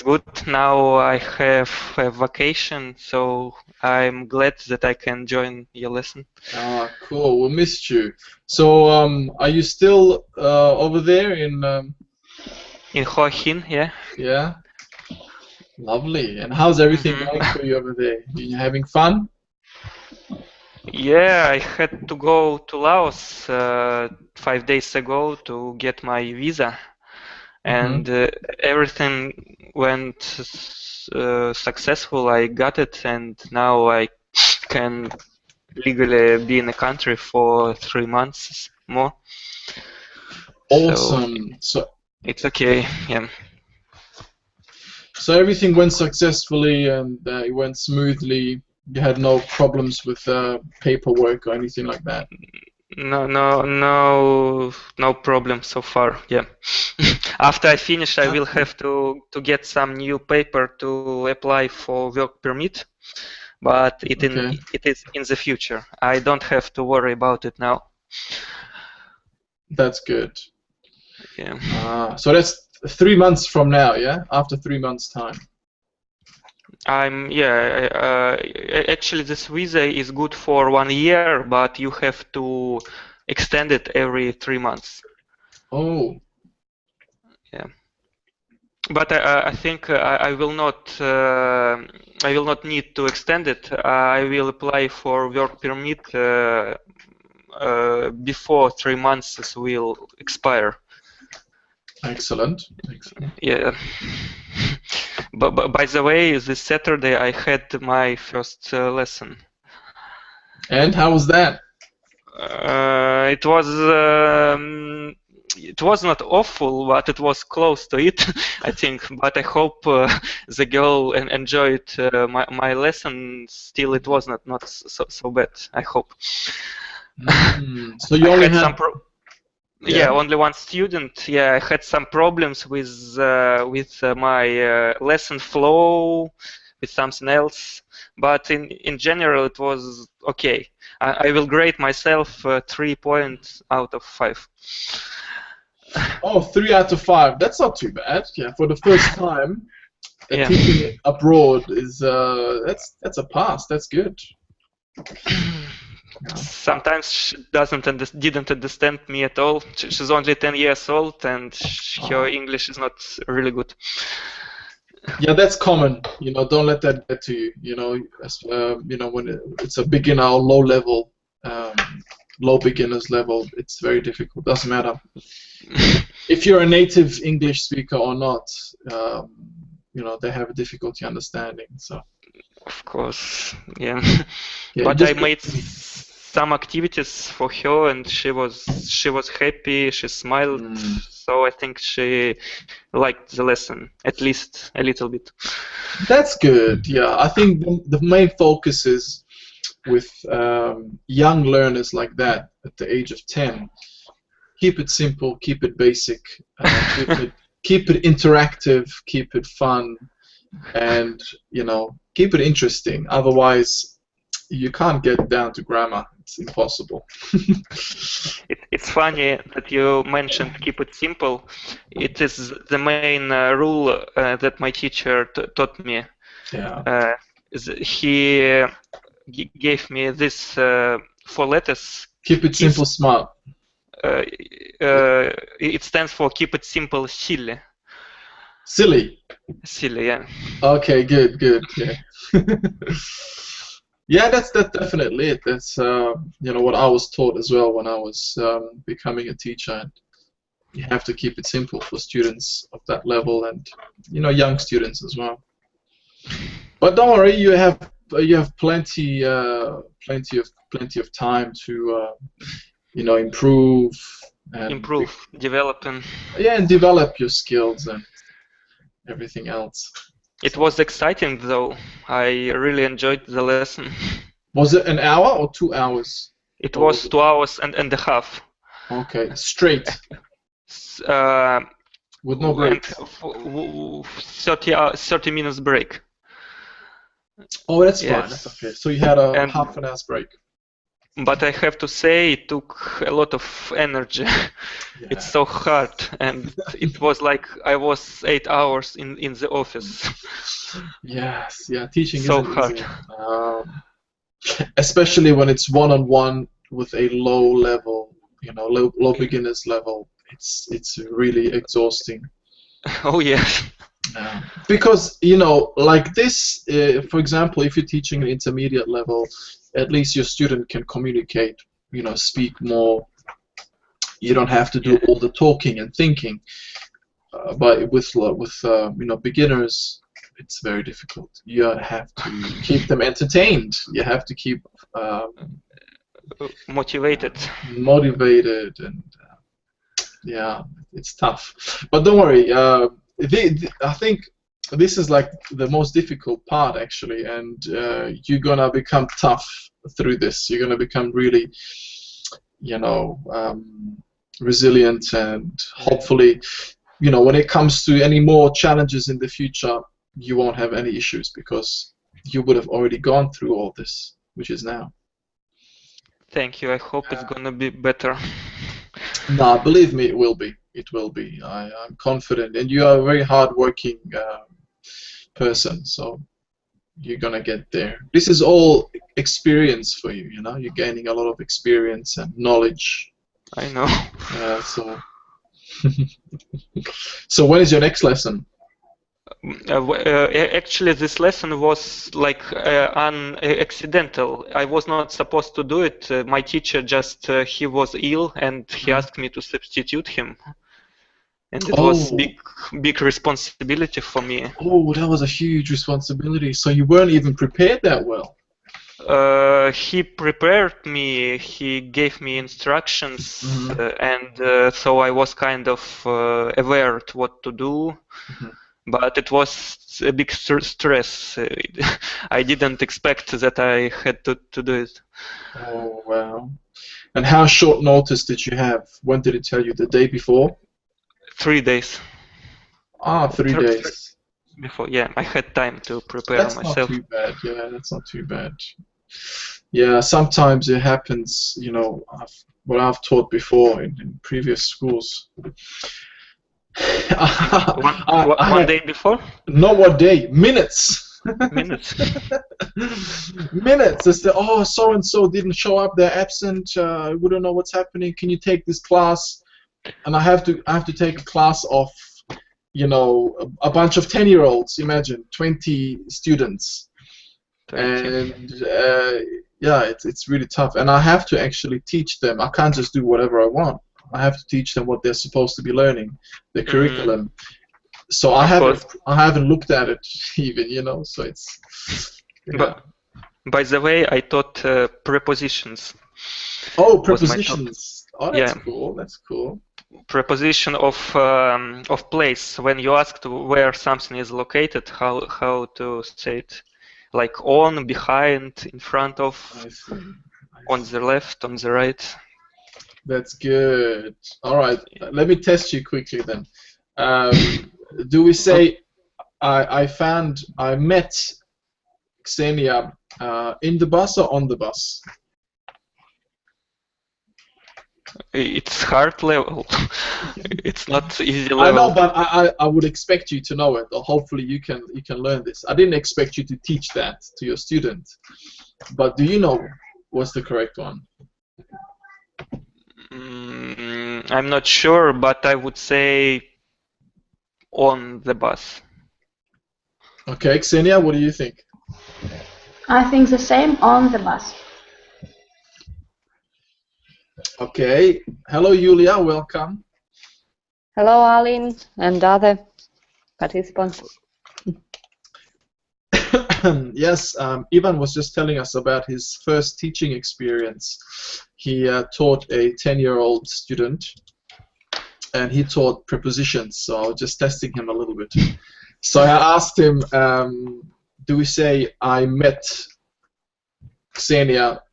good. Now I have a vacation, so I'm glad that I can join your lesson. Ah, cool. We missed you. So, are you still over there in? In Hua Hin, yeah. Yeah, lovely. And how's everything hmm going for you over there? You having fun? Yeah, I had to go to Laos 5 days ago to get my visa, Mm-hmm. and everything went successful. I got it, and now I can legally be in the country for 3 months more. So Awesome. So, it's okay. Yeah. so everything went successfully and it went smoothly. You had no problems with paperwork or anything like that. No problem so far. Yeah. After I finish, I will That's good. have to get some new paper to apply for work permit, but Okay. it is in the future. I don't have to worry about it now. That's good. Yeah. So that's 3 months from now, yeah? After 3 months' time. Actually, this visa is good for 1 year, but you have to extend it every 3 months. Oh, Yeah. But I think I will not need to extend it. I will apply for work permit before 3 months will expire. excellent. Excellent. Yeah. But by the way, this Saturday I had my first lesson. And how was that? It was it was not awful, but it was close to it, I think. But I hope the girl enjoyed my lesson. Still, it was not so bad. I hope. So you I only had had, some yeah? only one student. Yeah, I had some problems with my lesson flow, with something else. But in general, it was okay. I will grade myself 3 points out of 5. Oh, 3 out of 5. That's not too bad. Yeah, for the first time, Yeah. teaching it abroad is that's a pass. That's good. Yeah. Sometimes she didn't understand me at all. She's only 10 years old, and her English is not really good. Yeah, that's common. Don't let that get to you. When it's a beginner or um, low beginners level, it's very difficult. Doesn't matter if you're a native English speaker or not. They have a difficulty understanding. So Of course, yeah. yeah, you But I just made some activities for her, and she was happy. She smiled, so I think she liked the lesson at least a little bit. That's good. Yeah, I think the main focus is with young learners like that at the age of 10. Keep it simple, keep it basic, keep it interactive, keep it fun, and keep it interesting. Otherwise, you can't get down to grammar. It's impossible. It's funny that you mentioned keep it simple. It is the main rule that my teacher taught me. Yeah. He gave me this 4 letters. Keep it simple, smart. It stands for keep it simple, silly. Silly. Silly, yeah. Okay, good, good. Yeah. Yeah, that's definitely it. That's what I was taught as well when I was becoming a teacher. And you have to keep it simple for students of that level, and young students as well. But don't worry, you have plenty of time to improve and developing. Yeah, and develop your skills and everything else. It was exciting though. I really enjoyed the lesson. Was it an hour or 2 hours? It was 2 hours and a half. Okay, straight. With no break. 30 minutes break. Oh, that's fine. That's okay. So you had a half an hour's break. But I have to say it took a lot of energy. It's Yeah. so hard, and it was like I was 8 hours in the office. Yes, yeah, teaching So isn't hard. easy. Especially when it's one-on-one with a low level, low beginners level. It's really exhausting. Oh yes. Because like this, for example, if you're teaching an intermediate level, at least your student can communicate, speak more. You don't have to do Yeah. all the talking and thinking. But with beginners, it's very difficult. You have to keep them entertained. You have to keep Motivated. motivated, and yeah, it's tough. But don't worry. I think this is like the most difficult part actually, and you're gonna become tough through this. You're gonna become really, resilient, and hopefully, when it comes to any more challenges in the future, you won't have any issues because you would have already gone through all this, which is now. Thank you. I hope it's gonna be better. No, believe me, it will be. It will be. I'm confident, and you are a very hardworking person, so you're gonna get there. This is all experience for you. You're gaining a lot of experience and knowledge. I know. So, so when is your next lesson? Actually, this lesson was like accidental. I was not supposed to do it. My teacher just he was ill, and he Mhm. asked me to substitute him, and it was Oh, big responsibility for me. oh, that was a huge responsibility. So you weren't even prepared that well. He prepared me. He gave me instructions, Hmm. and so I was kind of aware to what to do. Hmm. But it was a big stress. I didn't expect that I had to do it. Oh, wow. And how short notice did you have? When did it tell you? The day before? 3 days. Ah, three Th th days. Before, yeah, I had time to prepare That's not myself. too bad. Yeah, that's not too bad. Yeah, sometimes it happens, what I've taught before in previous schools. One, I one had, day before? not what day, minutes. Minutes. Minutes. It's oh, so and so didn't show up. They're absent. We don't know what's happening. Can you take this class? And I have to take a class of a bunch of 10-year-olds. Imagine 20 students, 20. and yeah, it's really tough. And I have to actually teach them. I can't just do whatever I want. I have to teach them what they're supposed to be learning, the Mm, curriculum. So I of haven't course. I haven't looked at it even. So it's yeah. But by the way, I taught prepositions Oh, was my topic. prepositions. Oh, that's Yeah, cool. That's cool. preposition of place. When you asked where something is located, how to say it, like on, behind, in front of, I see. I on see. the left, on the right. That's good. All right. Let me test you quickly then. Um, do we Oh, say I met Xenia in the bus or on the bus? it's hard level. It's not easy I know, level. but I would expect you to know it, or hopefully you can learn this. I didn't expect you to teach that to your student, but do you know what's the correct one? I'm not sure, but I would say on the bus. Okay, Xenia, what do you think? I think the same on the bus. Okay. Hello, Julia. Welcome. Hello, Alin and other participants. Yes, Ivan was just telling us about his first teaching experience. He taught a 10-year-old student, and he taught prepositions, so I was just testing him a little bit. So I asked him, do we say I met Xenia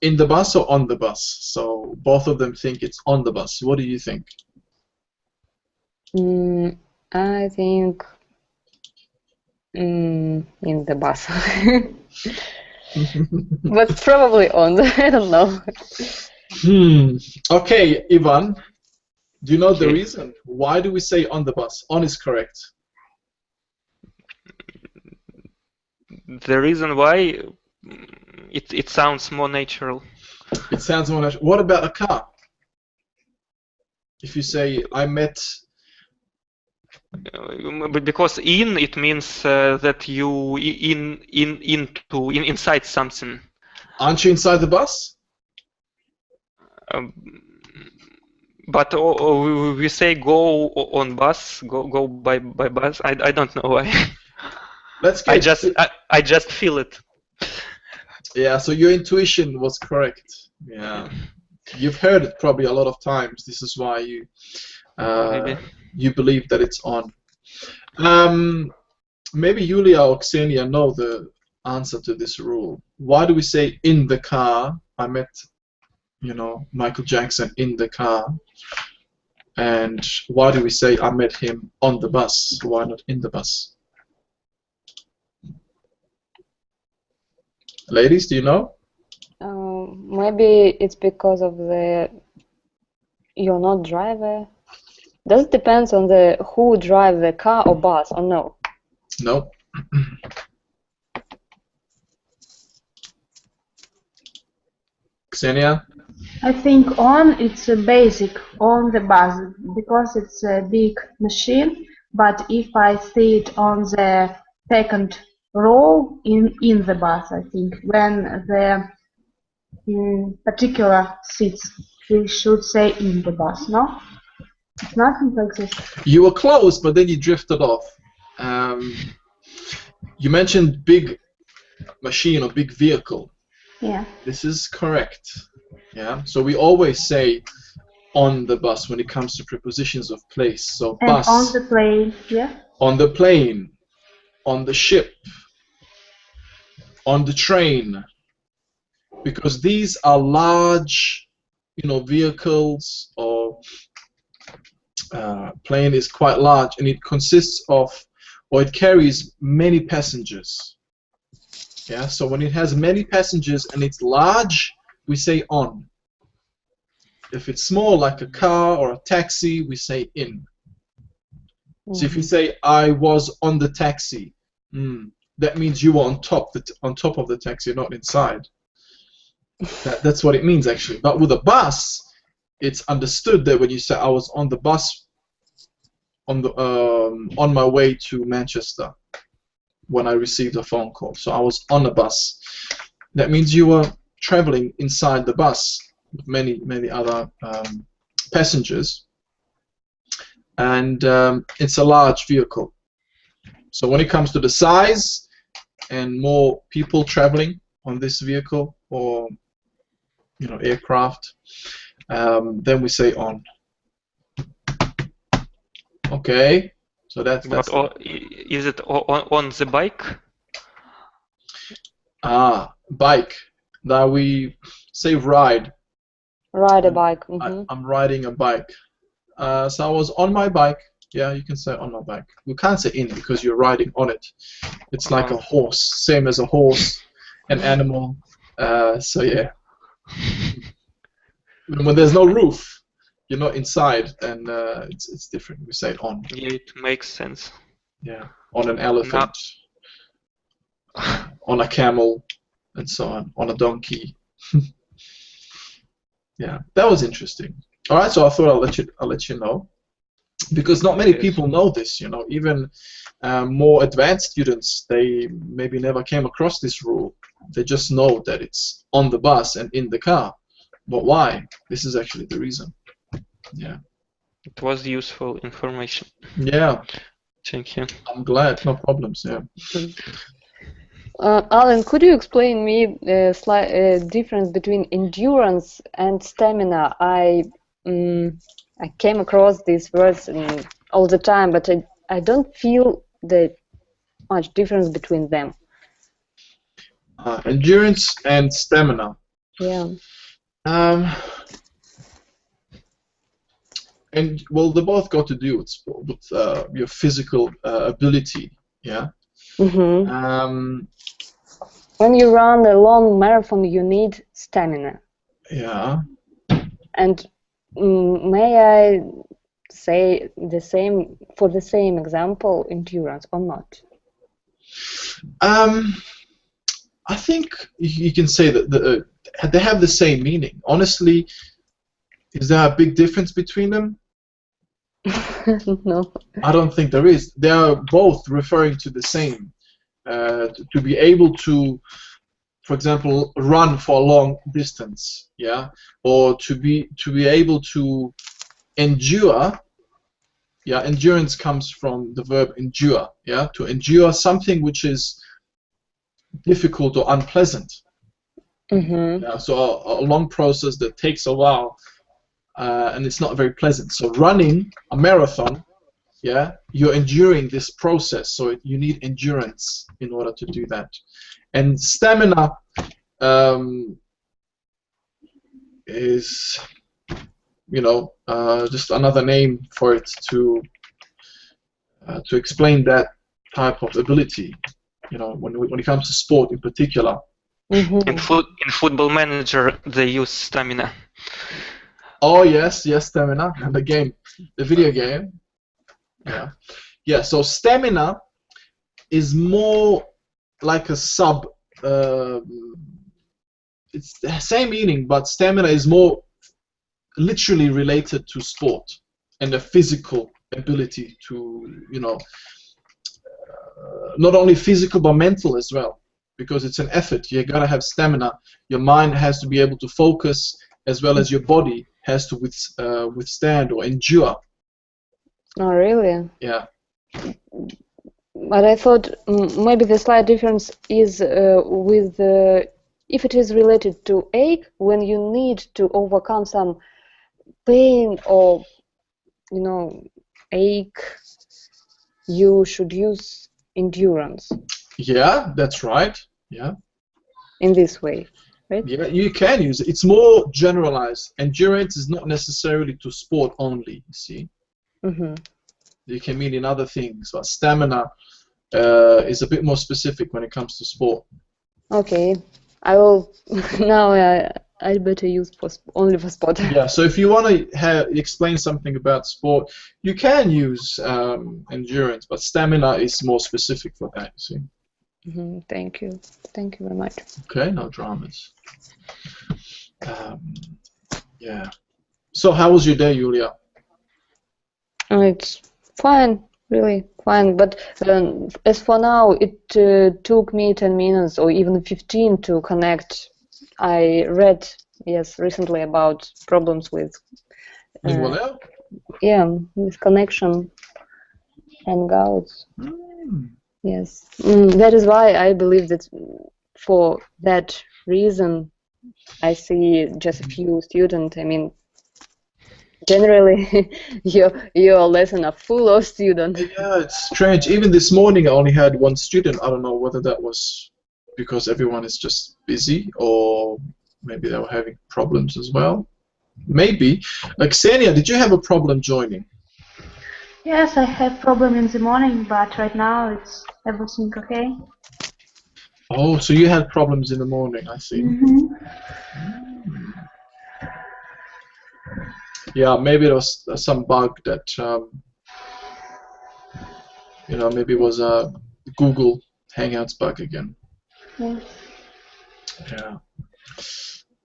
in the bus or on the bus? So both of them think it's on the bus. What do you think? I think in the bus. But probably on. I don't know. Okay, Ivan, do you know the Okay. reason? Why do we say on the bus? On is correct. The reason why it sounds more natural. It sounds more natural. What about a car? If you say, I met... But because in it means that you inside something. Aren't you inside the bus? Um, but we say go on bus, go by bus. I don't know why. Let's get... I just feel it. Yeah, so your intuition was correct. Yeah. You've heard it probably a lot of times. This is why you Maybe. you believe that it's on. Maybe Yulia or Xenia know the answer to this rule. Why do we say in the car? I met, Michael Jackson in the car. And why do we say I met him on the bus? Why not in the bus? Ladies, do you know? Maybe it's because of you're not driver. Does it depend on who drive the car or bus or no? No. Xenia? I think on it's a basic on the bus because it's a big machine. But if I see it on the second row in the bus, I think when the particular seats, we should say in the bus. No, it's nothing like this. You were close, but then you drifted off. You mentioned big machine or big vehicle. Yeah. This is correct. Yeah. So we always say on the bus when it comes to prepositions of place. So And bus. on the plane. Yeah. On the plane. On the ship. On the train. Because these are large, vehicles, or plane is quite large, and it consists of, or it carries many passengers. Yeah, so when it has many passengers and it's large, we say on. If it's small, like a car or a taxi, we say in. So if you say I was on the taxi, that means you were on top of the taxi, not inside. That's what it means actually. But with a bus, it's understood that when you say I was on the bus on my way to Manchester when I received a phone call. So I was on a bus. That means you were traveling inside the bus with many other passengers, and it's a large vehicle. So when it comes to the size and more people traveling on this vehicle or aircraft, then we say on. Okay, so that's is it on the bike? Bike. Now we say ride. Ride a bike. I'm riding a bike. So I was on my bike. Yeah, you can say on my bike. We can't say in because you're riding on it. It's like a horse, same as a horse, an animal. So yeah. When there's no roof, you're not inside, and it's different. We say it on. Yeah, it makes sense. Yeah, on an elephant, on a camel, and so on a donkey. Yeah, that was interesting. All right, so I thought I'll let you know, because not many people know this. Even more advanced students, they maybe never came across this rule. They just know that it's on the bus and in the car. But why? This is actually the reason. Yeah. It was useful information. Yeah. Thank you. I'm glad. No problems. Yeah. Alan, could you explain me the slight difference between endurance and stamina? I came across these words all the time, but I don't feel the much difference between them. Endurance and stamina. Yeah. And well, they both got to do with your physical ability. Yeah. when you run a long marathon, you need stamina. Yeah. And may I say the same for the same example, endurance or not? I think you can say that they have the same meaning. Honestly, is there a big difference between them? No. I don't think there is. They are both referring to the same. To be able to, for example, run for a long distance, yeah, or to be able to endure. Yeah, endurance comes from the verb endure. Yeah, to endure something which is difficult or unpleasant. Yeah, so a long process that takes a while, and it's not very pleasant. So running a marathon, yeah, you're enduring this process. So you need endurance in order to do that. And stamina is, just another name for it to explain that type of ability. When it comes to sport in particular. In Football Manager, they use stamina. Oh yes, stamina. The video game. Yeah. So stamina is more like a sub. It's the same meaning, but stamina is more literally related to sport and the physical ability to, not only physical but mental as well, because it's an effort. You gotta have stamina. Your mind has to be able to focus, as well as your body has to withstand or endure. Oh, really? Yeah. But I thought maybe the slight difference is with if it is related to ache, when you need to overcome some pain or ache, you should use endurance. Yeah, that's right. Yeah. In this way, right? Yeah, you can use it. It's more generalized. Endurance is not necessarily to sport only, you see. You can mean in other things, but stamina is a bit more specific when it comes to sport. Okay, I will now. I better use only for sport. Yeah. So if you want to explain something about sport, you can use endurance, but stamina is more specific for that. You see. Thank you. Thank you very much. Okay, no dramas. Yeah. So how was your day, Julia? It's fine, really fine. But as for now, it took me 10 minutes or even 15 to connect. I read, recently about problems with with connection, Hangouts. Yes, that is why I believe that for that reason I see just a few students. I mean, generally, your lesson are full of students. Yeah, it's strange. Even this morning, I only had one student. I don't know whether that was because everyone is just busy, or maybe they were having problems as well. Maybe. Ksenia, did you have a problem joining? Yes, I had problem in the morning, but right now it's everything okay. Oh, so you had problems in the morning, I see. Yeah, maybe it was some bug that, maybe it was a Google Hangouts bug again. Yes. Yeah.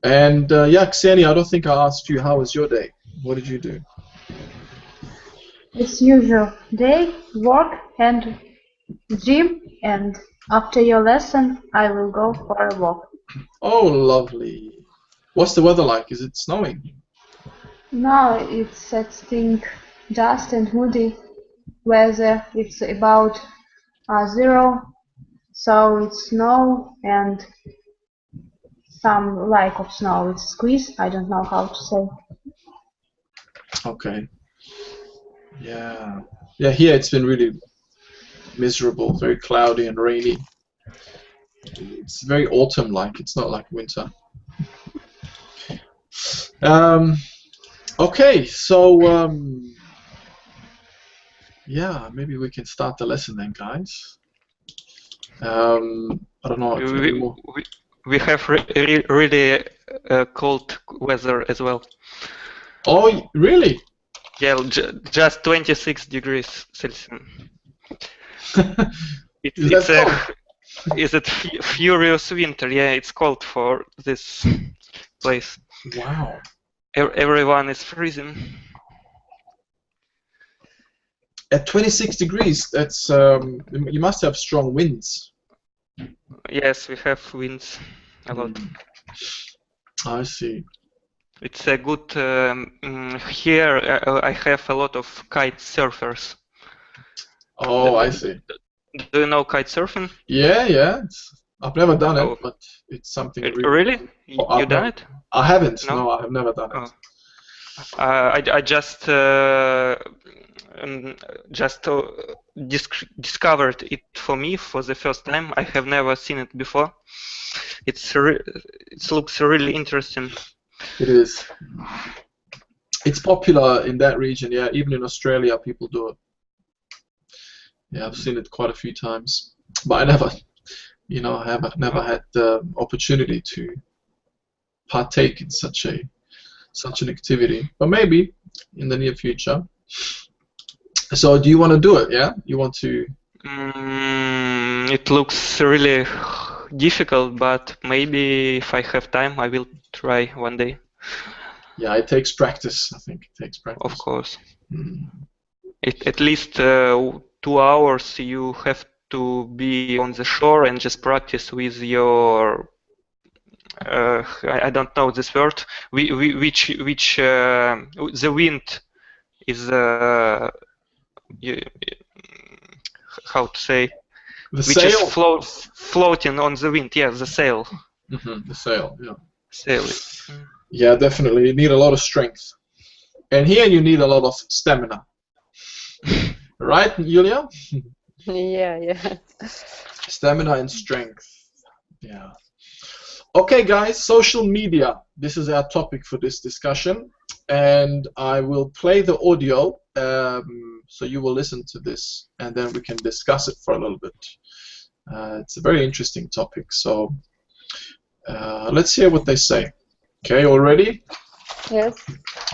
And Ksenia, I don't think I asked you, how was your day? What did you do? It's usual day, work and gym, and after your lesson I will go for a walk. Oh, lovely. What's the weather like? Is it snowing? No, it's I think dust and moody weather. It's about 0, so it's snow and some lack of snow. It's squeeze. I don't know how to say. Okay. Yeah. Yeah, here it's been really miserable, very cloudy and rainy. It's very autumn-like. It's not like winter. Okay, so yeah, maybe we can start the lesson then, guys. I don't know if We, anymore. we have really cold weather as well. Oh, really? Yeah, just 26 degrees Celsius. Is that cold? Is it furious winter? Yeah, it's cold for this place. Wow. Everyone is freezing. At 26 degrees, that's you must have strong winds. Yes, we have winds a lot. I see. It's a good here. I have a lot of kite surfers. Oh, I see. Do you know kite surfing? Yeah. I've never done it, but it's something really. You done it? I haven't. No? No, I have never done it. I just discovered it for me for the first time. I have never seen it before. It looks really interesting. It is. It's popular in that region. Yeah, even in Australia, people do it. Yeah, I've seen it quite a few times, but I never, I have never had the opportunity to partake in such an activity. But maybe in the near future. So, do you want to do it? Yeah, you want to? It looks really difficult, but maybe if I have time, I will try one day. Yeah, it takes practice. I think it takes practice. Of course. At least 2 hours you have to be on the shore and just practice with your I don't know this word, which the wind is how to say, the which sail? is floating on the wind. Yeah, the sail. The sail. Yeah. Sail. Yeah, definitely. You need a lot of strength, and here you need a lot of stamina. Right, Julia? Yeah. Stamina and strength. Yeah. Okay, guys, social media. This is our topic for this discussion, and I will play the audio, so you will listen to this, and then we can discuss it for a little bit. It's a very interesting topic, so let's hear what they say. Okay, all ready? Yes.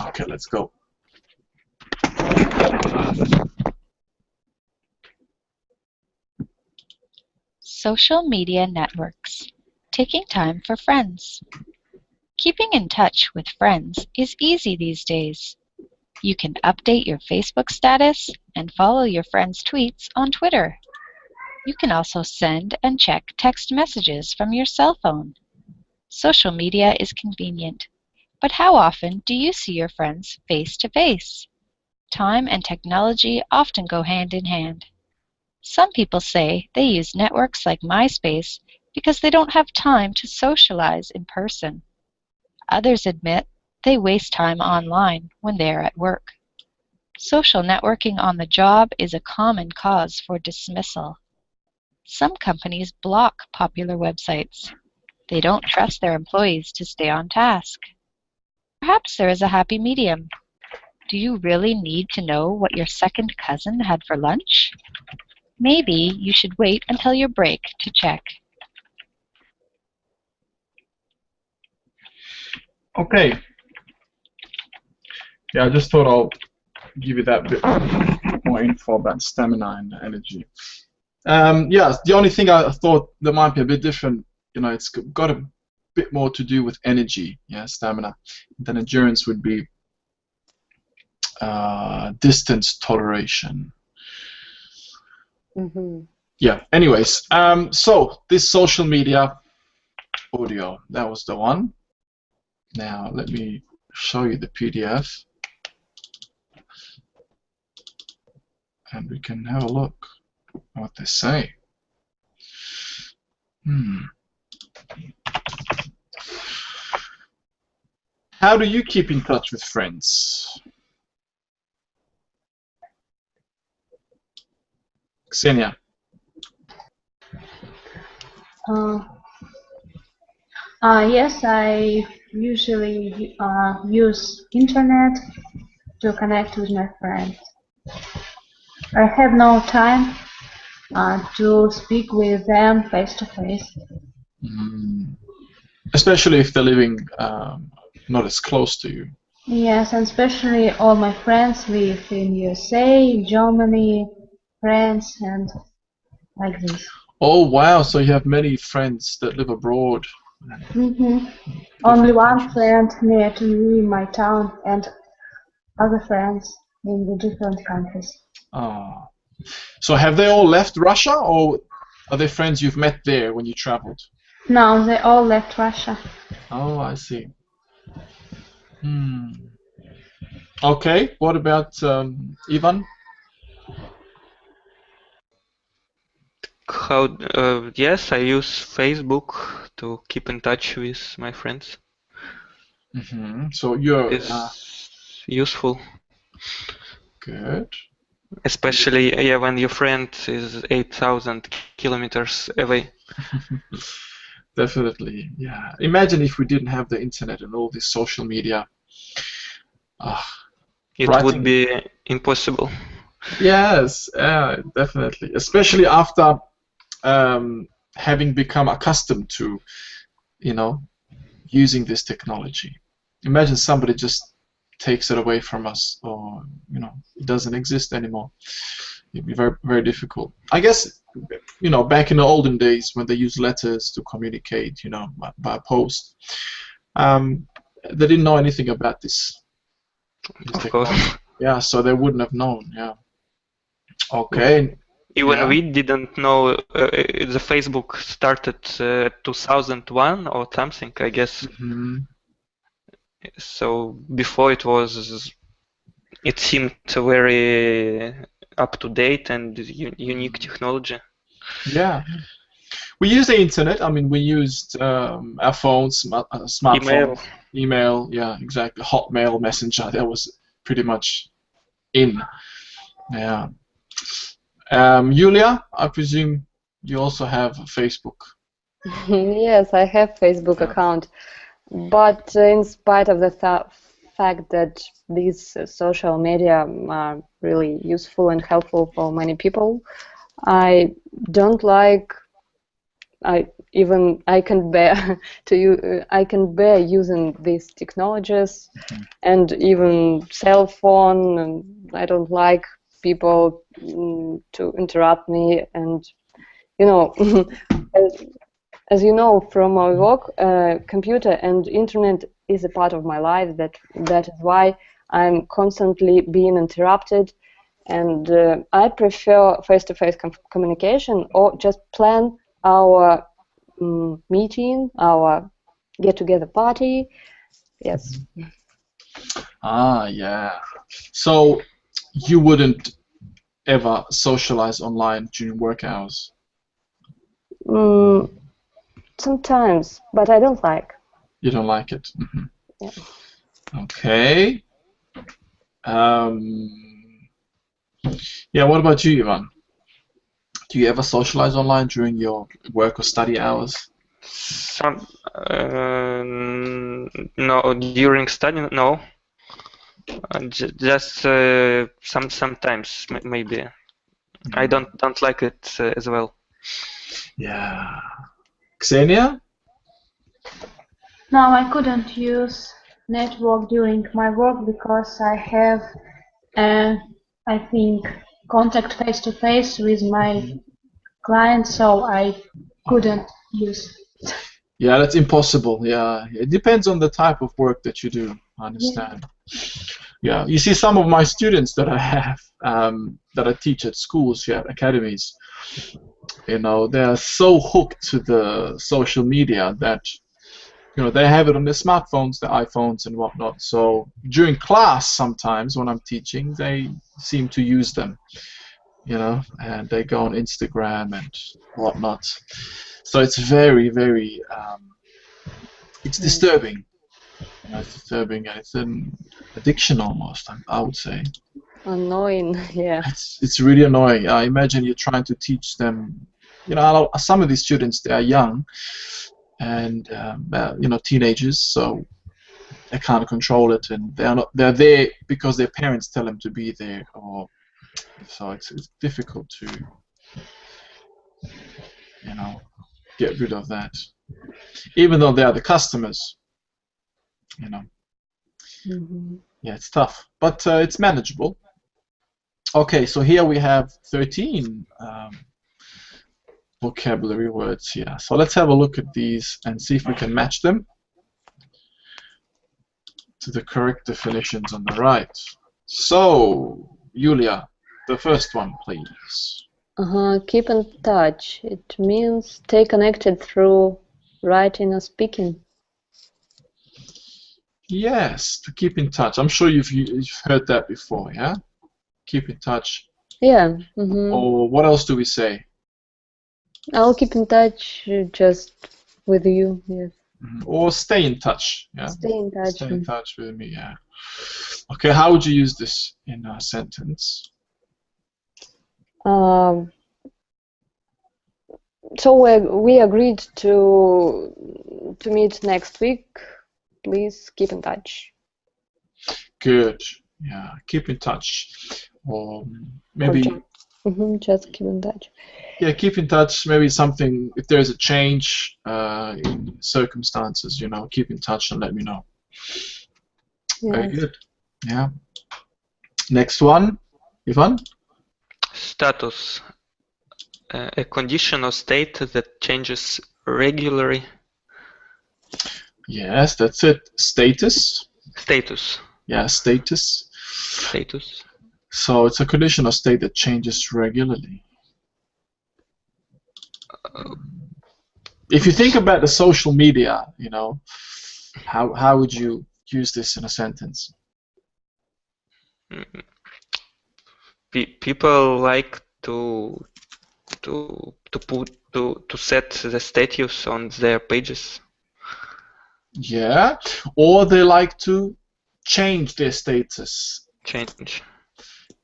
Okay, let's go. Social media networks. Taking time for friends. Keeping in touch with friends is easy these days. You can update your Facebook status and follow your friends' tweets on Twitter. You can also send and check text messages from your cell phone. Social media is convenient, but how often do you see your friends face to face? Time and technology often go hand in hand. Some people say they use networks like MySpace because they don't have time to socialize in person. Others admit they waste time online when they are at work. Social networking on the job is a common cause for dismissal. Some companies block popular websites. They don't trust their employees to stay on task. Perhaps there is a happy medium. Do you really need to know what your second cousin had for lunch? Maybe you should wait until your break to check. Okay. Yeah, I just thought I'll give you that bit more info about stamina and energy. Yeah, the only thing I thought that might be a bit different, it's got a bit more to do with energy, stamina. Then endurance would be distance toleration. Yeah, anyways, so this social media audio, that was the one. Now let me show you the PDF, and we can have a look at what they say. How do you keep in touch with friends? Ksenia. Yes, I usually use internet to connect with my friends. I have no time to speak with them face to face. Especially if they're living not as close to you. Yes, and especially all my friends live in USA, Germany, France, and like this. Oh wow! So you have many friends that live abroad. Only one countries. friend near to me in my town, and other friends in the different countries. Ah. So have they all left Russia, or are they friends you've met there when you traveled? No, they all left Russia. Oh, I see. Okay. What about Ivan? Yes, I use Facebook to keep in touch with my friends. So you're It's useful, good. especially when your friend is 8,000 kilometers away. Definitely, yeah. Imagine if we didn't have the internet and all this social media. It would Writing. be impossible. Yes, definitely. Especially after having become accustomed to, using this technology. Imagine somebody just takes it away from us, or it doesn't exist anymore. It'd be very, very difficult. I guess, back in the olden days when they used letters to communicate, by post, they didn't know anything about this Of technology. course. Yeah, so they wouldn't have known. Yeah. Okay. Even Yeah. we didn't know the Facebook started 2001 or something, I guess. So before it seemed very up to date and unique technology. Yeah. We used the internet. I mean, we used our phones, smartphones, email. Yeah, exactly. Hotmail, Messenger. That was pretty much in. Yeah. Julia, I presume you also have Facebook. Yes, I have Facebook account, but in spite of the fact that these social media are really useful and helpful for many people, I don't like. I can bear I can bear using these technologies, and even cell phone. And I don't like people to interrupt me, and as you know from my work, computer and internet is a part of my life. That is why I'm constantly being interrupted, and I prefer face-to-face communication, or just plan our meeting, our get-together party. Yes. Ah, yeah. So you wouldn't ever socialize online during work hours? Sometimes, but I don't like. You don't like it? Yeah. Okay. Yeah, what about you, Ivan? Do you ever socialize online during your work or study hours? No, during study, no. Just sometimes maybe. I don't like it as well. Yeah. Xenia? No, I couldn't use network during my work because I have, I think, contact face to face with my client, so I couldn't use. Yeah, that's impossible. Yeah, it depends on the type of work that you do. I understand. Yeah, you see, some of my students that I have, that I teach at schools, academies, they're so hooked to the social media that, they have it on their smartphones, their iPhones, and whatnot. So during class, sometimes when I'm teaching, they seem to use them, and they go on Instagram and whatnot. So it's very, very, it's disturbing. It's disturbing, and it's an addiction almost, I would say. Annoying, yeah. It's really annoying. I imagine you're trying to teach them. Some of these students, they are young, and teenagers, so they can't control it, and they're there because their parents tell them to be there, or so it's difficult to you know, get rid of that. Even though they are the customers, you know. Yeah, it's tough, but it's manageable. Okay, so here we have 13 vocabulary words here. So let's have a look at these and see if we can match them to the correct definitions on the right. So, Julia, the first one, please. Keep in touch. It means stay connected through writing or speaking. Yes, to keep in touch. I'm sure you've heard that before, yeah? Keep in touch. Yeah. Or what else do we say? I'll keep in touch just with you. Yes. Or stay in touch. Yeah. Stay in touch. Stay in touch with me. Yeah. Okay. How would you use this in a sentence? So we agreed to meet next week. Please keep in touch. Good. Yeah. Keep in touch. Or maybe. Just keep in touch. Yeah, keep in touch. Maybe something, if there's a change in circumstances, you know, keep in touch and let me know. Yes. Very good. Yeah. Next one, Ivan. Status. A condition or state that changes regularly. Yes, that's it. Status. Status. Yeah, status. Status. So it's a condition or state that changes regularly. If you think about the social media, you know, how would you use this in a sentence? People like to set the status on their pages. Yeah, or they like to change their status. Change.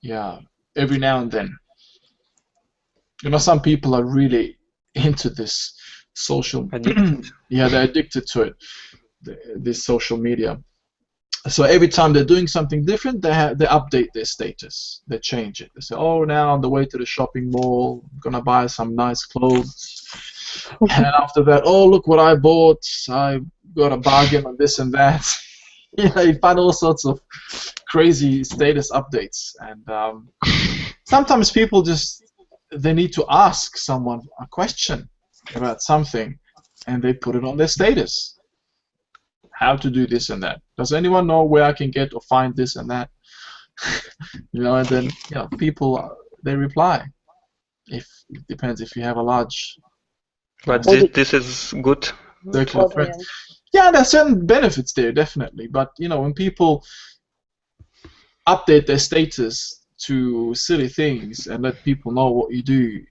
Yeah, every now and then. You know, some people are really into this social. Yeah, they're addicted to it. This social media. So every time they're doing something different, they update their status. They change it. They say, "Oh, now on the way to the shopping mall, I'm gonna buy some nice clothes." And after that, "Oh, look what I bought! I got a bargain on this and that." You know, you find all sorts of crazy status updates, and sometimes people they need to ask someone a question about something, and they put it on their status. How to do this and that. Does anyone know where I can get or find this and that? You know, and then people they reply. It depends if you have a large. But this is good. Circle of friends. Yeah, there's certain benefits there, definitely. But you know, when people update their status to silly things and let people know what you do,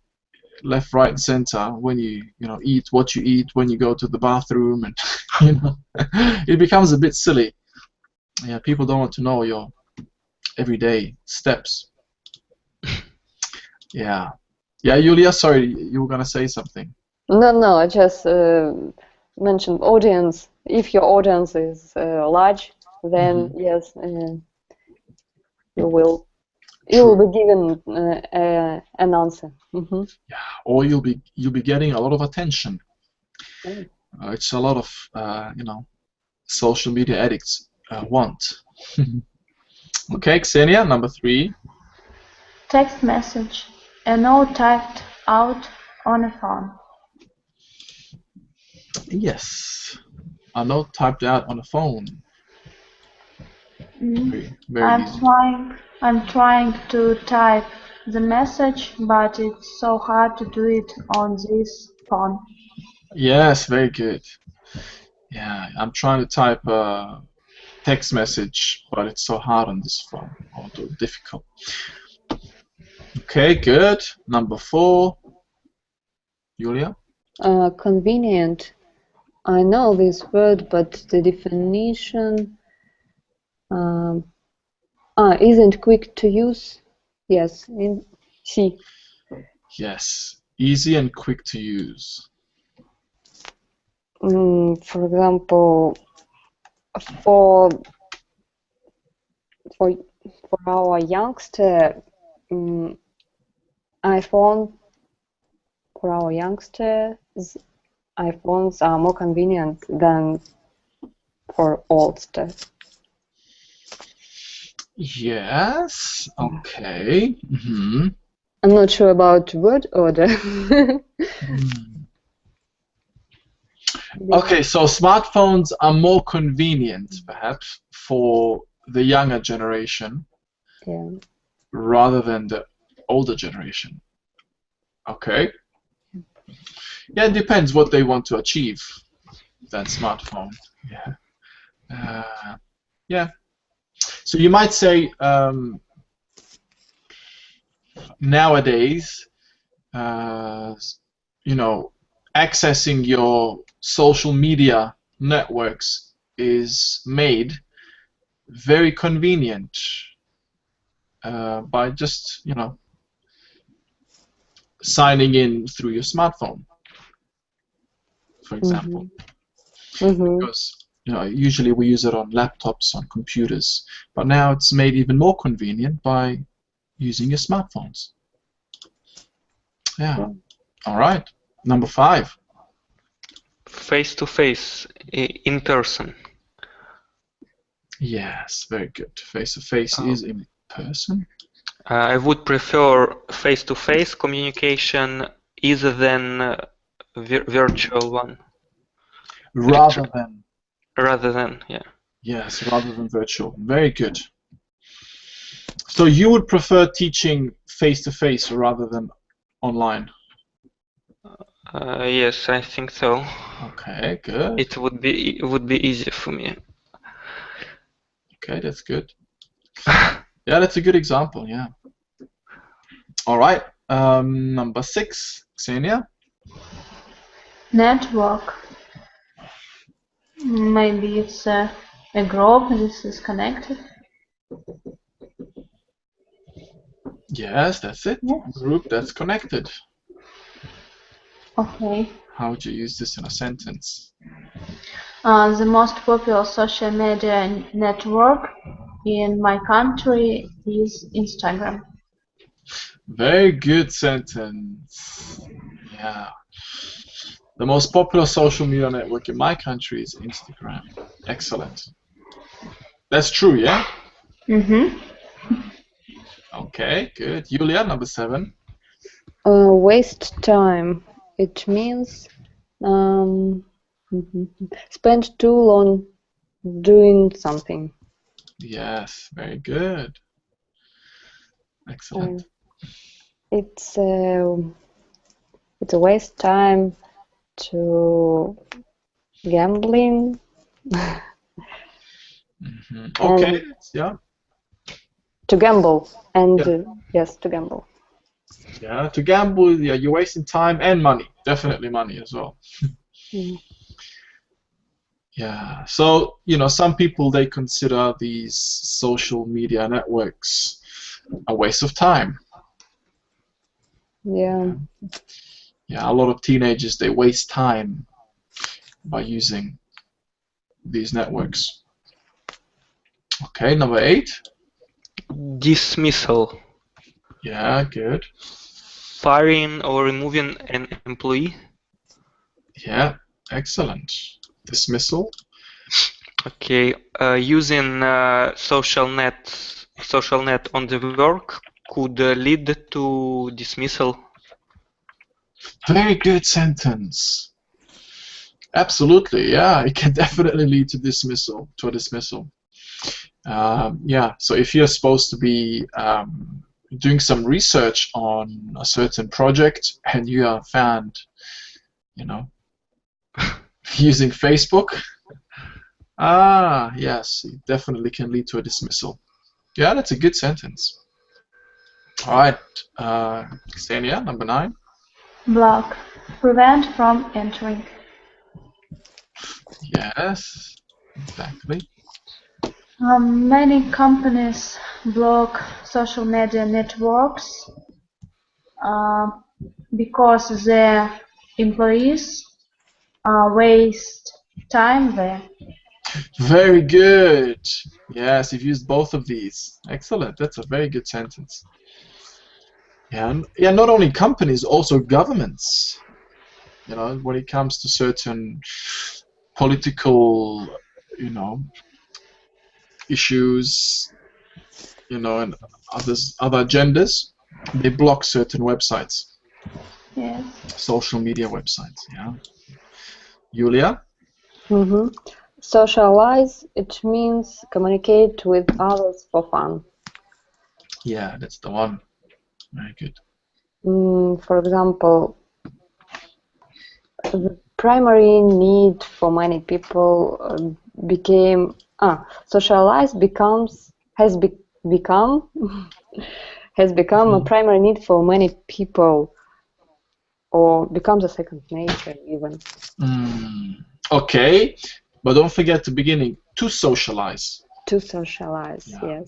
left, right, and center, when you eat, what you eat, when you go to the bathroom, and you know, it becomes a bit silly. Yeah, people don't want to know your everyday steps. Yeah, Julia. Sorry, you were gonna say something. No, I just mentioned audience. If your audience is large, then yes, you will be given an answer. Yeah, or you'll be getting a lot of attention. It's a lot of social media addicts want. Okay, Ksenia, number 3. Text message. A note typed out on a phone. Yes, a note typed out on a phone. Very easy. I'm trying to type the message, but it's so hard to do it on this phone. Yes, very good. Yeah, I'm trying to type a text message, but it's so hard on this phone, or difficult. Okay, good. Number 4. Julia? Convenient. I know this word, but the definition isn't quick to use. Yes, in C. Yes, easy and quick to use. For example, for our youngster, iPhone for our youngsters, iPhones are more convenient than for oldsters. Yes. Okay. I'm not sure about word order. Okay, so smartphones are more convenient, perhaps, for the younger generation Yeah. rather than the older generation. Okay. Yeah, it depends what they want to achieve, that smartphone. Yeah. Yeah. So you might say nowadays, you know, accessing your social media networks is made very convenient by just, signing in through your smartphone, for example. Because usually we use it on laptops, on computers, but now it's made even more convenient by using your smartphones. Yeah. All right. Number 5. Face-to-face, in person. Yes, very good. Face-to-face is in person. I would prefer face-to-face communication either than virtual one. Rather than. Rather than, yeah. Yes, rather than virtual. Very good. So you would prefer teaching face-to-face rather than online? Yes, I think so. Okay, good. It would be easier for me. Okay, that's good. Yeah, that's a good example. Yeah. All right. Number 6, Xenia. Network. Maybe it's a group. This is connected. Yes, that's it. Yes. Group that's connected. Okay. How would you use this in a sentence? The most popular social media network in my country is Instagram. Very good sentence. Yeah. The most popular social media network in my country is Instagram. Excellent. That's true, yeah? Okay, good. Julia, number 7. Waste time. It means spend too long doing something. Yes, very good. Excellent. It's a waste time to gambling. Okay, yeah. To gamble and yes, to gamble. Yeah, to gamble, yeah, you're wasting time and money. Definitely money as well. Yeah, so, some people, they consider these social media networks a waste of time. Yeah. Yeah, a lot of teenagers, they waste time by using these networks. Okay, number 8. Dismissal. Yeah, good. Firing or removing an employee. Yeah, excellent. Dismissal. Okay, using social net on the work could lead to dismissal. Very good sentence. Absolutely, yeah, it can definitely lead to dismissal. Yeah, so if you're supposed to be doing some research on a certain project and you are found, using Facebook, yes, it definitely can lead to a dismissal. Yeah, that's a good sentence. All right, Xenia, number 9. Block. Prevent from entering. Yes, exactly. Many companies block social media networks because their employees waste time there. Very good. Yes, you've used both of these. Excellent. That's a very good sentence. And yeah, not only companies, also governments. You know, when it comes to certain political, you know, issues, you know, and other agendas, they block certain websites, Yes. social media websites. Yeah. Julia? Mm-hmm. Socialize, it means communicate with others for fun. Yeah, that's the one. Very good. For example, the primary need for many people became socialize become has become a primary need for many people, or becomes a second nature even. Okay, but don't forget the beginning. To socialize. To socialize, Yeah. yes.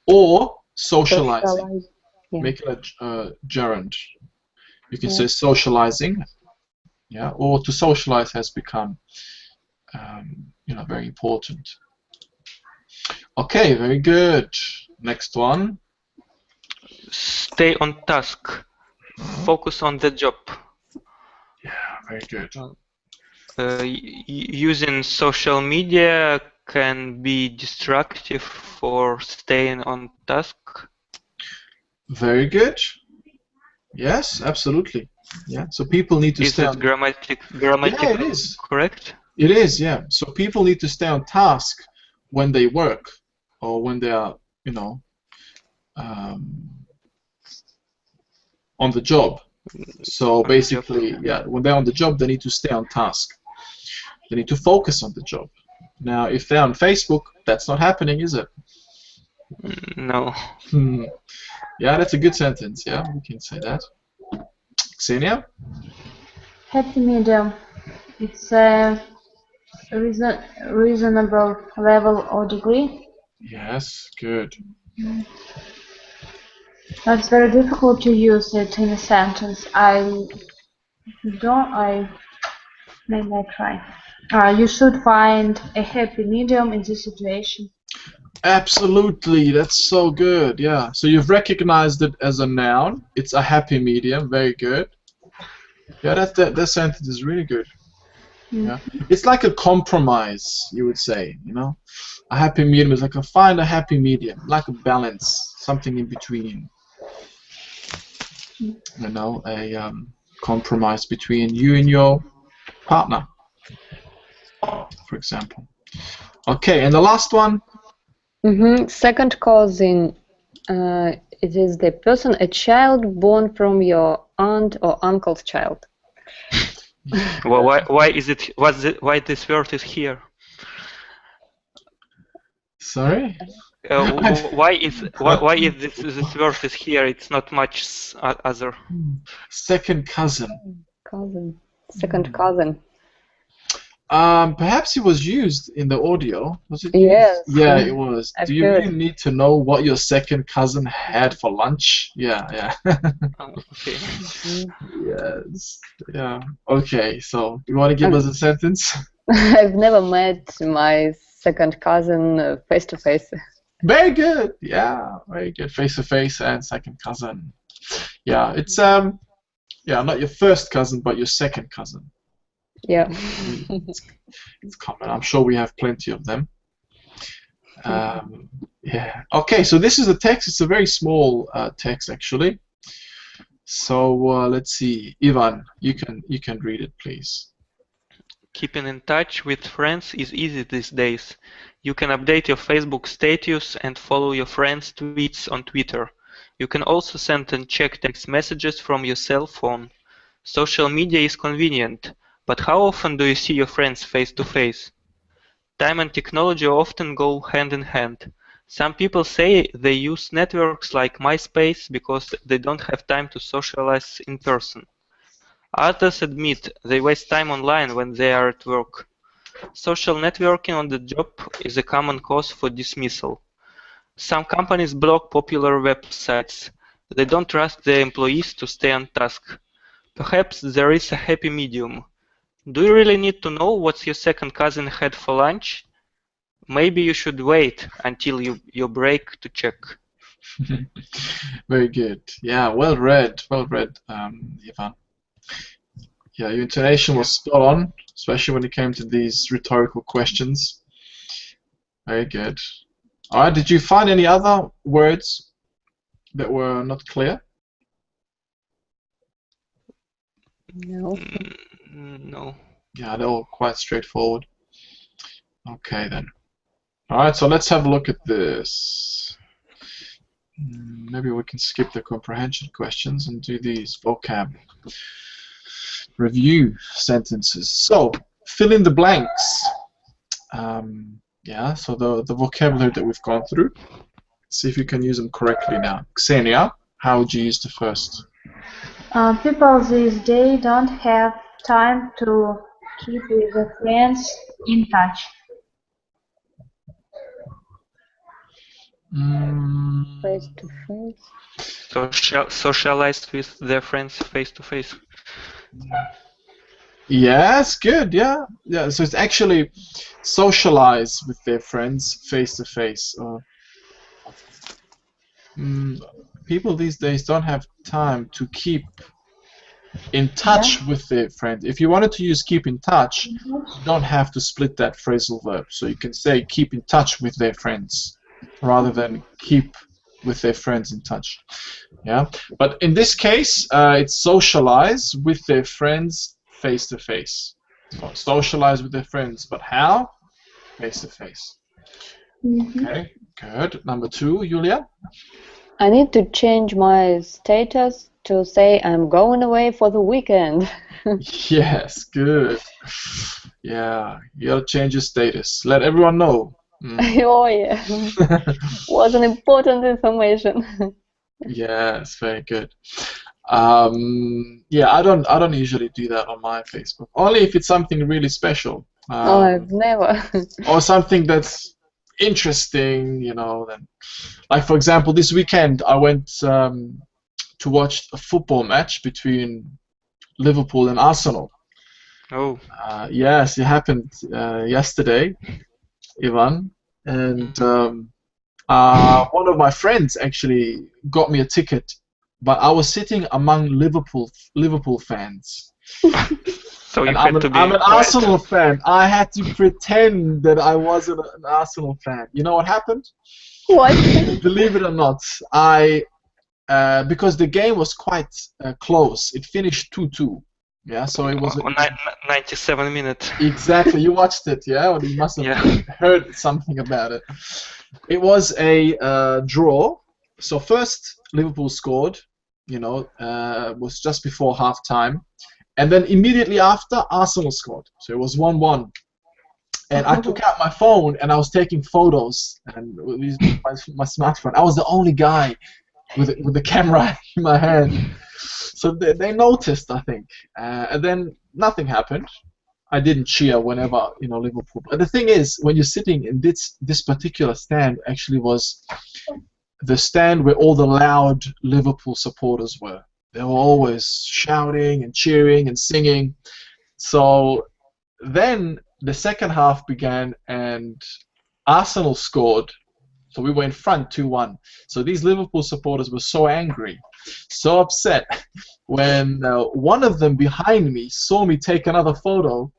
Or socializing. Socialize, yeah. Make it a gerund. You can Yeah. say socializing. Yeah. Or to socialize has become, you know, very important. Okay, very good. Next one. Stay on task. Focus on the job. Yeah, very good. Using social media can be destructive for staying on task. Very good. Yes, absolutely. Yeah. So people need to Is stay it on. grammatically Yeah, it is. correct? It is. Yeah. So people need to stay on task when they work or when they are, you know, on the job. So basically, yeah, when they're on the job, they need to stay on task. They need to focus on the job. Now, if they're on Facebook, that's not happening, is it? No. Yeah, that's a good sentence. Yeah, we can say that. Xenia? Happy medium. It's a reasonable level or degree. Yes, good. It's very difficult to use it in a sentence. Maybe I try. You should find a happy medium in this situation. Absolutely, that's so good. Yeah, so you've recognized it as a noun. It's a happy medium. Very good. Yeah, that sentence is really good. Yeah, it's like a compromise, you would say. You know, a happy medium is like find a happy medium, like a balance, something in between. You know, a compromise between you and your partner, for example. Okay, and the last one. Second cousin. It is the person, a child born from your aunt or uncle's child. Well, why this word is here? Sorry. Why is this word is here? It's not much other. Second cousin. Cousin. Second cousin. Perhaps it was used in the audio. Was it used? Yes. Yeah, it was. I've Do you heard. really need to know what your second cousin had for lunch? Yeah, yeah. Okay. Yes. Yeah. Okay, so you want to give us a sentence? I've never met my second cousin face to face. Very good. Yeah, very good. Face to face and second cousin. Yeah, it's yeah, not your first cousin, but your second cousin. Yeah. It's common. I'm sure we have plenty of them. Yeah. Okay, so this is the text. It's a very small text, actually. So let's see, Ivan, you can read it, please. Keeping in touch with friends is easy these days. You can update your Facebook status and follow your friends' tweets on Twitter. You can also send and check text messages from your cell phone. Social media is convenient, but how often do you see your friends face to face? Time and technology often go hand in hand. Some people say they use networks like MySpace because they don't have time to socialize in person. Others admit they waste time online when they are at work. Social networking on the job is a common cause for dismissal. Some companies block popular websites. They don't trust their employees to stay on task. Perhaps there is a happy medium. Do you really need to know what your second cousin had for lunch? Maybe you should wait until your break to check. Very good. Yeah, well read. Well read, Ivan. Yeah, your intonation was spot on, especially when it came to these rhetorical questions. Very good. All right, did you find any other words that were not clear? No. No. Yeah, they're all quite straightforward. Okay, then. All right, so let's have a look at this. Maybe we can skip the comprehension questions and do these vocab review sentences. So, fill in the blanks. Yeah, so the vocabulary that we've gone through. See if you can use them correctly now. Xenia, how would you use the first? People these days don't have time to keep with their friends in touch. Face to face. Socialize with their friends face to face. Yes, good. Yeah, yeah. So it's actually socialize with their friends face to face. People these days don't have time to keep in touch with their friends. If you wanted to use keep in touch, you don't have to split that phrasal verb. So you can say keep in touch with their friends rather than keep with their friends in touch. Yeah, but in this case, it's socialize with their friends face to face. So socialize with their friends, but how? Face to face. Okay, good. Number 2, Julia. I need to change my status to say I'm going away for the weekend. Yes, good. Yeah, you gotta change your status. Let everyone know. Oh yeah, was an important information. Yes, very good. Yeah, I don't usually do that on my Facebook. Only if it's something really special. Oh, I've never. Or something that's interesting, you know. Then, like for example, this weekend I went to watch a football match between Liverpool and Arsenal. Oh. Yes, it happened yesterday, Ivan, and one of my friends actually got me a ticket, but I was sitting among Liverpool fans. So you And had to be I'm an quiet. Arsenal fan. I had to pretend that I wasn't an Arsenal fan. You know what happened? What? Believe it or not, because the game was quite close. It finished 2-2. Yeah, so it was 97 minutes. exactly. You watched it, yeah? Or you must have heard something about it. It was a draw. So first Liverpool scored. You know, was just before halftime. And then immediately after, Arsenal scored. So it was 1-1. And I took out my phone and I was taking photos and with my smartphone. I was the only guy with the camera in my hand. So they noticed, I think. And then nothing happened. I didn't cheer whenever, you know, Liverpool. But the thing is, when you're sitting in this particular stand, actually was the stand where all the loud Liverpool supporters were. They were always shouting and cheering and singing. So then the second half began and Arsenal scored. So we were in front 2-1. So these Liverpool supporters were so angry, so upset, when one of them behind me saw me take another photo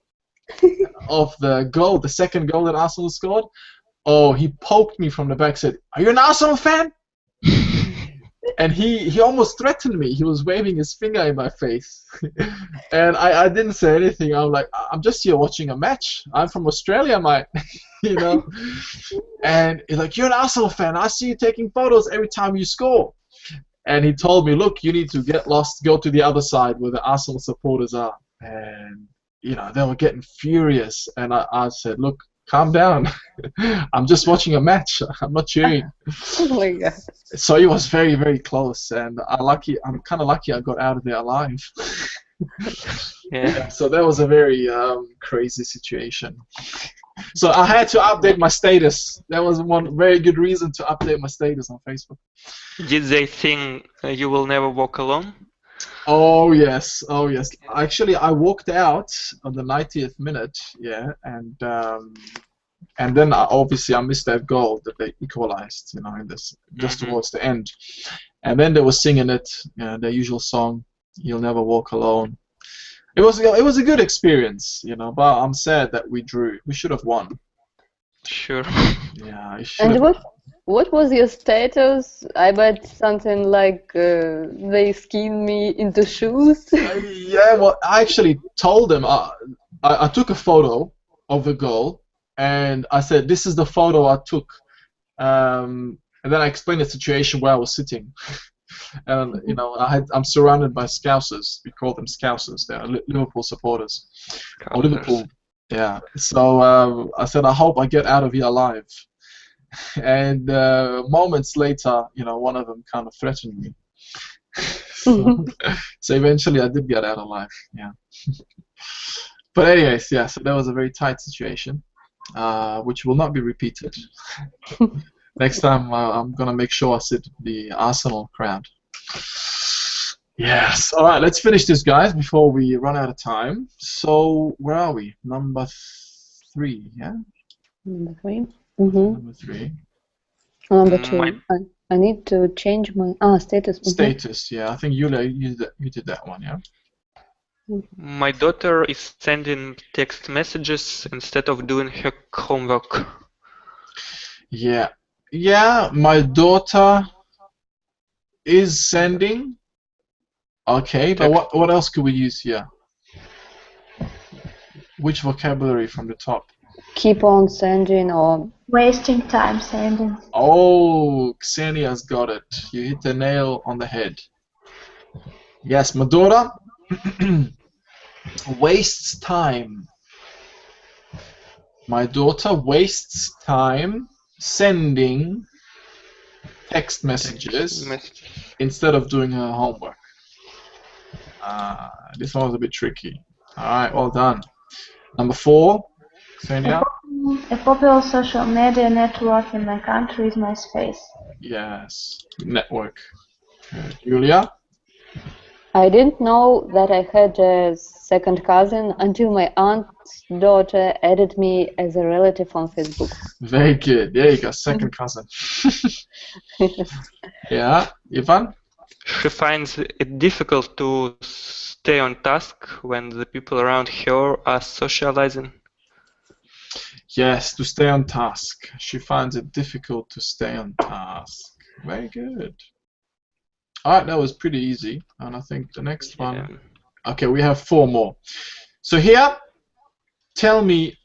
of the goal, the second goal that Arsenal scored. Oh, he poked me from the back, said, "Are you an Arsenal fan?" And he almost threatened me. He was waving his finger in my face. And I didn't say anything. I'm like, I'm just here watching a match. I'm from Australia, mate. You know? And he's like, "You're an Arsenal fan. I see you taking photos every time you score." And he told me, "Look, you need to get lost, go to the other side where the Arsenal supporters are." And, you know, they were getting furious. And I said, "Look, calm down. I'm just watching a match. I'm not cheering." Oh my god. So it was very, very close, and I'm kind of lucky I got out of there alive. Yeah. So that was a very crazy situation. So I had to update my status. That was one very good reason to update my status on Facebook. Did they think you will never walk alone? Oh yes, oh yes. Actually, I walked out on the 90th minute, yeah, and And then obviously I missed that goal that they equalized, you know, in this just towards the end. And then they were singing it, their usual song, "You'll Never Walk Alone." It was a good experience, you know, but I'm sad that we drew. We should have won. Sure. Yeah, I should And have. what was your status? I bet something like they skinned me into shoes. Yeah, well, I actually told them. I took a photo of the goal, and I said, "This is the photo I took." And then I explained the situation where I was sitting. And you know, I'm surrounded by Scousers. We call them Scousers. They are Liverpool supporters. Or Liverpool. Yeah. So I said, I hope I get out of here alive. And moments later, you know, one of them kind of threatened me. So eventually I did get out alive. Yeah. But anyways, yeah. So that was a very tight situation, which will not be repeated. Next time, I'm gonna make sure I sit the Arsenal crowd. Yes. All right. Let's finish this, guys, before we run out of time. So where are we? Number 3. Yeah. Number 3. Number 3. Number 2. I need to change my status. Status. Yeah. I think you did that one. Yeah. My daughter is sending text messages instead of doing her homework. Yeah. Yeah. My daughter is sending. Okay, but what else could we use here? Which vocabulary from the top? Keep on sending or Wasting time sending. Oh, Ksenia's got it. You hit the nail on the head. Yes, my daughter wastes time. My daughter wastes time sending text messages instead of doing her homework. This one was a bit tricky. Alright, well done. Number 4, Ksenia? A popular social media network in my country is MySpace. Yes, network. Julia? I didn't know that I had a second cousin until my aunt's daughter added me as a relative on Facebook. Very good. There you go, second cousin. Yeah, Ivan? She finds it difficult to stay on task when the people around her are socializing. Yes, to stay on task. She finds it difficult to stay on task. Very good. Alright, that was pretty easy. And I think the next one... Okay, we have 4 more. So here, tell me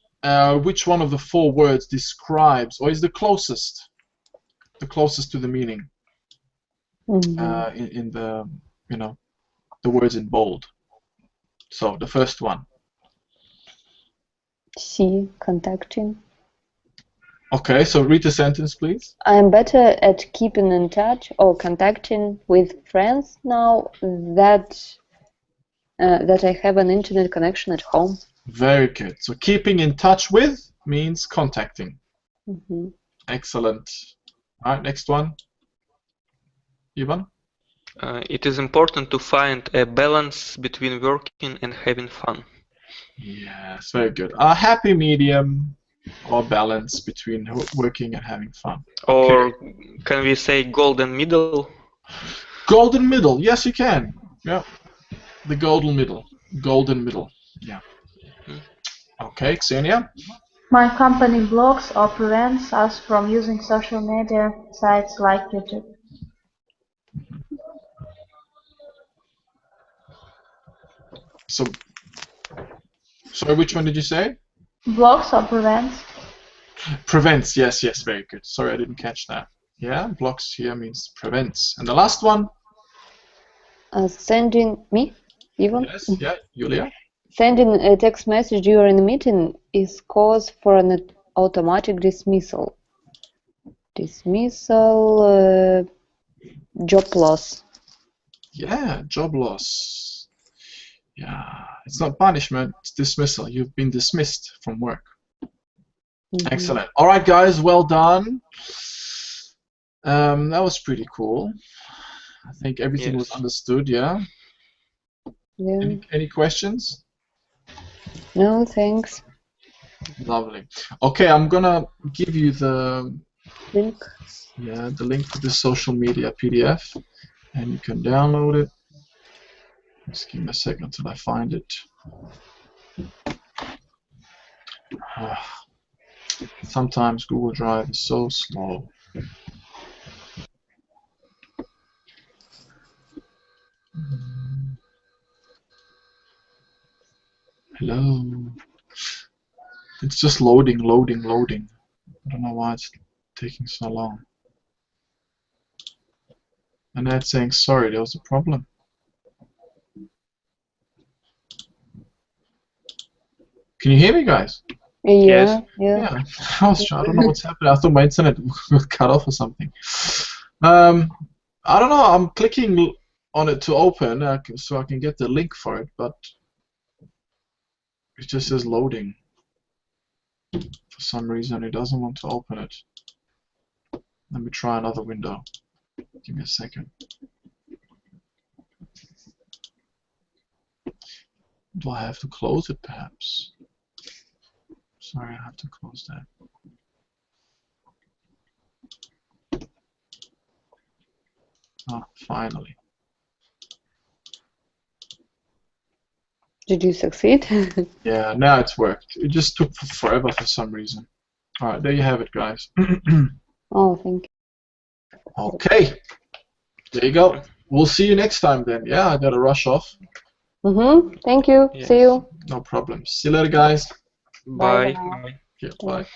which one of the 4 words describes, or is the closest to the meaning in the, you know, the words in bold. So, the first one. C. Contacting. Okay, so read the sentence, please. I am better at keeping in touch or contacting with friends now that I have an internet connection at home. Very good. So keeping in touch with means contacting. Excellent. All right, next one. Ivan? It is important to find a balance between working and having fun. Yes, very good. A happy medium or balance between working and having fun. Or can we say golden middle? Golden middle. Yes, you can. Yeah. The golden middle. Golden middle. Yeah. Okay, Ksenia? My company blocks or prevents us from using social media sites like YouTube. So, sorry, which one did you say? Blocks or prevents? Prevents. Yes, yes, very good. Sorry, I didn't catch that. Yeah, blocks here means prevents. And the last one? Sending me, Ivan? Yes, yeah, Julia? Sending a text message during a meeting is cause for an automatic dismissal. Dismissal, job loss. Yeah, job loss. Yeah, it's not punishment, it's dismissal. You've been dismissed from work. Excellent. All right, guys, well done. That was pretty cool. I think everything was understood, yeah? Yeah. Any questions? No, thanks. Lovely. Okay, I'm gonna give you the Link. link to this social media PDF, and you can download it. Just give me a second till I find it. Sometimes Google Drive is so slow. Hello. It's just loading. I don't know why it's taking so long. And that's saying sorry, there was a problem. Can you hear me, guys? Yeah. Yeah. I don't know what's happening. I thought my internet was cut off or something. I don't know. I'm clicking on it to open so I can get the link for it, but it just says loading. For some reason, it doesn't want to open it. Let me try another window. Give me a second. Do I have to close it, perhaps? Sorry, I have to close that. Ah, finally. Did you succeed? Yeah, now it's worked. It just took forever for some reason. Alright, there you have it, guys. Oh, thank you. Okay. There you go. We'll see you next time then. Yeah, I gotta rush off. Thank you. Yes. See you. No problem. See you later, guys. Bye. Bye. Bye. Yeah, bye.